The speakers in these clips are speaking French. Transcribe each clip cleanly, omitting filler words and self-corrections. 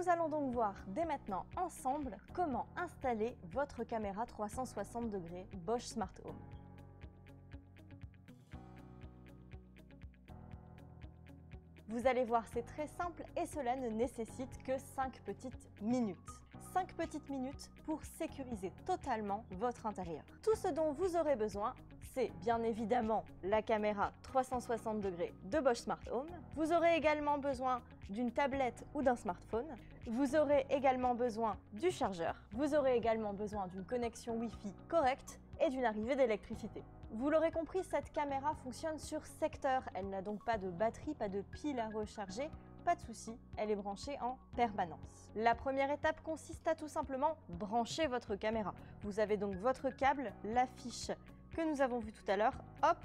Nous allons donc voir dès maintenant ensemble comment installer votre caméra 360 degrés Bosch Smart Home. Vous allez voir, c'est très simple et cela ne nécessite que 5 petites minutes. 5 petites minutes pour sécuriser totalement votre intérieur. Tout ce dont vous aurez besoin, c'est bien évidemment la caméra 360 degrés de Bosch Smart Home. Vous aurez également besoin d'une tablette ou d'un smartphone. Vous aurez également besoin du chargeur. Vous aurez également besoin d'une connexion Wi-Fi correcte et d'une arrivée d'électricité. Vous l'aurez compris, cette caméra fonctionne sur secteur. Elle n'a donc pas de batterie, pas de pile à recharger. Pas de souci, elle est branchée en permanence. La première étape consiste à tout simplement brancher votre caméra. Vous avez donc votre câble, la fiche que nous avons vue tout à l'heure, hop,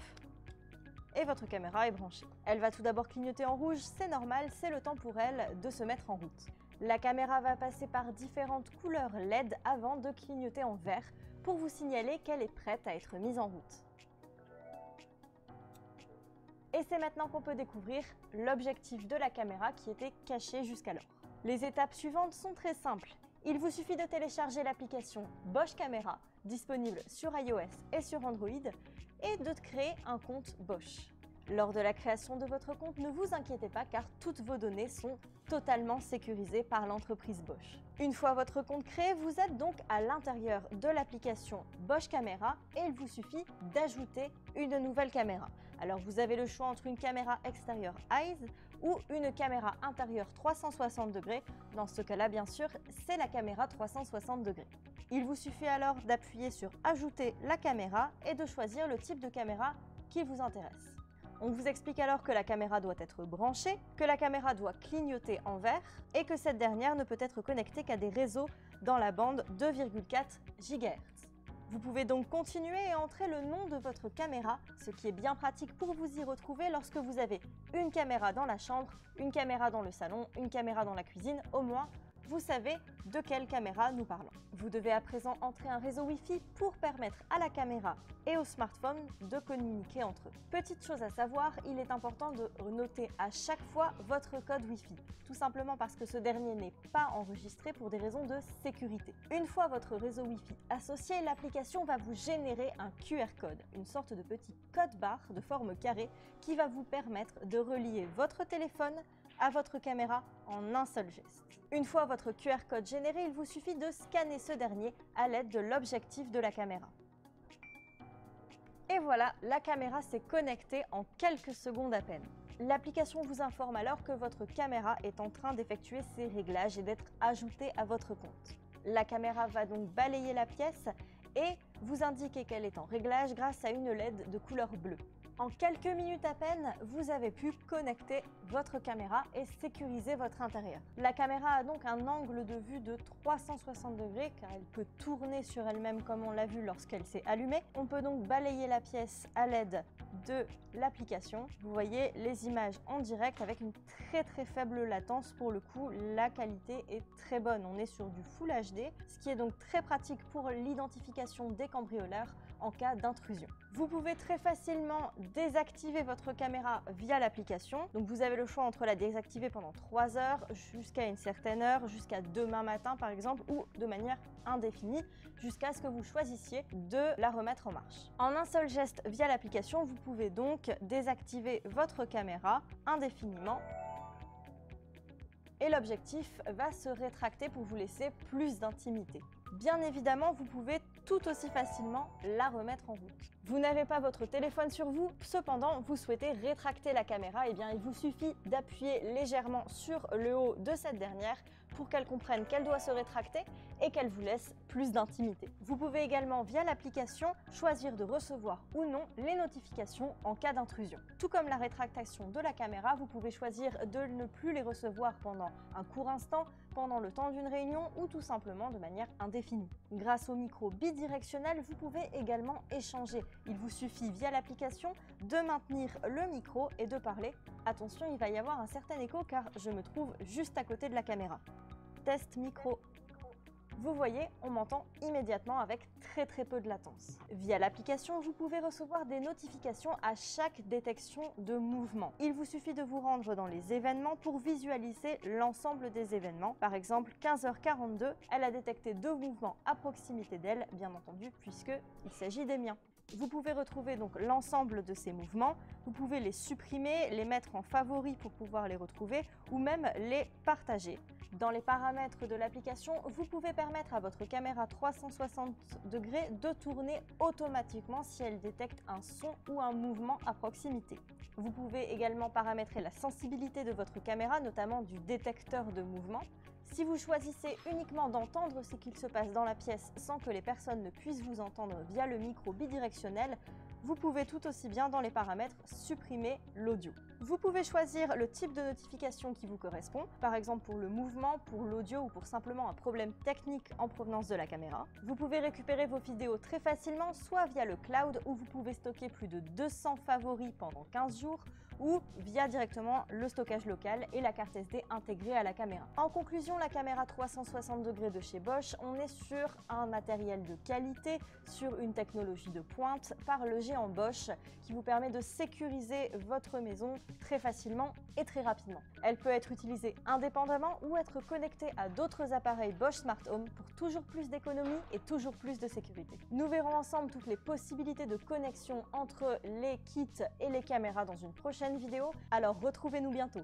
et votre caméra est branchée. Elle va tout d'abord clignoter en rouge, c'est normal, c'est le temps pour elle de se mettre en route. La caméra va passer par différentes couleurs LED avant de clignoter en vert pour vous signaler qu'elle est prête à être mise en route. Et c'est maintenant qu'on peut découvrir l'objectif de la caméra qui était caché jusqu'alors. Les étapes suivantes sont très simples. Il vous suffit de télécharger l'application Bosch Camera, disponible sur iOS et sur Android, et de créer un compte Bosch. Lors de la création de votre compte, ne vous inquiétez pas car toutes vos données sont totalement sécurisées par l'entreprise Bosch. Une fois votre compte créé, vous êtes donc à l'intérieur de l'application Bosch Camera et il vous suffit d'ajouter une nouvelle caméra. Alors vous avez le choix entre une caméra extérieure Eyes ou une caméra intérieure 360 degrés. Dans ce cas-là, bien sûr, c'est la caméra 360 degrés. Il vous suffit alors d'appuyer sur Ajouter la caméra et de choisir le type de caméra qui vous intéresse. On vous explique alors que la caméra doit être branchée, que la caméra doit clignoter en vert et que cette dernière ne peut être connectée qu'à des réseaux dans la bande 2,4 GHz. Vous pouvez donc continuer et entrer le nom de votre caméra, ce qui est bien pratique pour vous y retrouver lorsque vous avez une caméra dans la chambre, une caméra dans le salon, une caméra dans la cuisine, au moins vous savez de quelle caméra nous parlons. Vous devez à présent entrer un réseau Wi-Fi pour permettre à la caméra et au smartphone de communiquer entre eux. Petite chose à savoir, il est important de noter à chaque fois votre code Wi-Fi, tout simplement parce que ce dernier n'est pas enregistré pour des raisons de sécurité. Une fois votre réseau Wi-Fi associé, l'application va vous générer un QR code, une sorte de petit code barre de forme carrée qui va vous permettre de relier votre téléphone à votre caméra en un seul geste. Une fois votre QR code généré, il vous suffit de scanner ce dernier à l'aide de l'objectif de la caméra. Et voilà, la caméra s'est connectée en quelques secondes à peine. L'application vous informe alors que votre caméra est en train d'effectuer ses réglages et d'être ajoutée à votre compte. La caméra va donc balayer la pièce et vous indiquer qu'elle est en réglage grâce à une LED de couleur bleue. En quelques minutes à peine, vous avez pu connecter votre caméra et sécuriser votre intérieur. La caméra a donc un angle de vue de 360 degrés car elle peut tourner sur elle-même comme on l'a vu lorsqu'elle s'est allumée. On peut donc balayer la pièce à l'aide de l'application. Vous voyez les images en direct avec une très faible latence. Pour le coup, la qualité est très bonne. On est sur du Full HD, ce qui est donc très pratique pour l'identification des cambrioleurs en cas d'intrusion. Vous pouvez très facilement désactiver votre caméra via l'application. Donc vous avez le choix entre la désactiver pendant 3 heures jusqu'à une certaine heure, jusqu'à demain matin par exemple, ou de manière indéfinie jusqu'à ce que vous choisissiez de la remettre en marche. En un seul geste via l'application, vous pouvez donc désactiver votre caméra indéfiniment et l'objectif va se rétracter pour vous laisser plus d'intimité. Bien évidemment, vous pouvez tout aussi facilement la remettre en route. Vous n'avez pas votre téléphone sur vous, cependant vous souhaitez rétracter la caméra, et bien il vous suffit d'appuyer légèrement sur le haut de cette dernière pour qu'elle comprenne qu'elle doit se rétracter et qu'elle vous laisse plus d'intimité. Vous pouvez également via l'application choisir de recevoir ou non les notifications en cas d'intrusion. Tout comme la rétractation de la caméra, vous pouvez choisir de ne plus les recevoir pendant un court instant, pendant le temps d'une réunion ou tout simplement de manière indéfinie. Grâce au micro bidirectionnel, vous pouvez également échanger. Il vous suffit via l'application de maintenir le micro et de parler. Attention, il va y avoir un certain écho car je me trouve juste à côté de la caméra. Test micro. Vous voyez, on m'entend immédiatement avec très peu de latence. Via l'application, vous pouvez recevoir des notifications à chaque détection de mouvement. Il vous suffit de vous rendre dans les événements pour visualiser l'ensemble des événements. Par exemple, 15h42, elle a détecté 2 mouvements à proximité d'elle, bien entendu, puisqu'il s'agit des miens. Vous pouvez retrouver donc l'ensemble de ces mouvements, vous pouvez les supprimer, les mettre en favoris pour pouvoir les retrouver ou même les partager. Dans les paramètres de l'application, vous pouvez permettre à votre caméra 360 degrés de tourner automatiquement si elle détecte un son ou un mouvement à proximité. Vous pouvez également paramétrer la sensibilité de votre caméra, notamment du détecteur de mouvement. Si vous choisissez uniquement d'entendre ce qu'il se passe dans la pièce sans que les personnes ne puissent vous entendre via le micro bidirectionnel, vous pouvez tout aussi bien dans les paramètres supprimer l'audio. Vous pouvez choisir le type de notification qui vous correspond, par exemple pour le mouvement, pour l'audio ou pour simplement un problème technique en provenance de la caméra. Vous pouvez récupérer vos vidéos très facilement, soit via le cloud où vous pouvez stocker plus de 200 favoris pendant 15 jours, ou via directement le stockage local et la carte SD intégrée à la caméra. En conclusion, la caméra 360 degrés de chez Bosch, on est sur un matériel de qualité, sur une technologie de pointe par le géant Bosch qui vous permet de sécuriser votre maison très facilement et très rapidement. Elle peut être utilisée indépendamment ou être connectée à d'autres appareils Bosch Smart Home pour toujours plus d'économie et toujours plus de sécurité. Nous verrons ensemble toutes les possibilités de connexion entre les kits et les caméras dans une prochaine vidéo, alors retrouvez-nous bientôt.